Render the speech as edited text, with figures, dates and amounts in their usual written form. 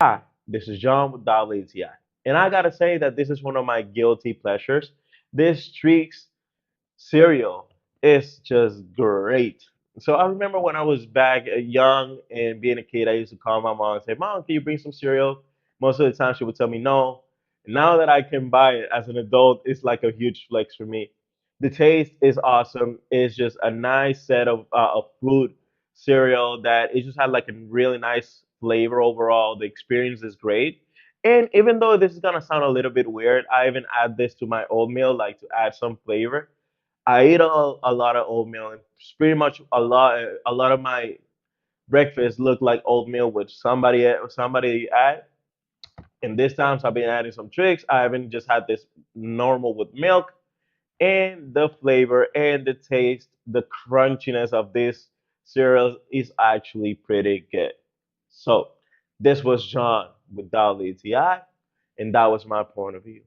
Hi, this is John with WTI. And I gotta say that this is one of my guilty pleasures. This Trix cereal is just great. So I remember when I was back young and being a kid, I used to call my mom and say, Mom, can you bring some cereal? Most of the time she would tell me no. Now that I can buy it as an adult, it's like a huge flex for me. The taste is awesome. It's just a nice set of fruit cereal that it just had like a really nice flavor overall. The experience is great. And even though this is gonna sound a little bit weird, I even add this to my oatmeal, like to add some flavor. I eat a lot of oatmeal, and pretty much a lot of my breakfast look like oatmeal with somebody add. And this times I've been adding some tricks. I haven't just had this normal with milk, and the flavor and the taste, the crunchiness of this cereal is actually pretty good. So this was John with Dolly TI, and that was my point of view.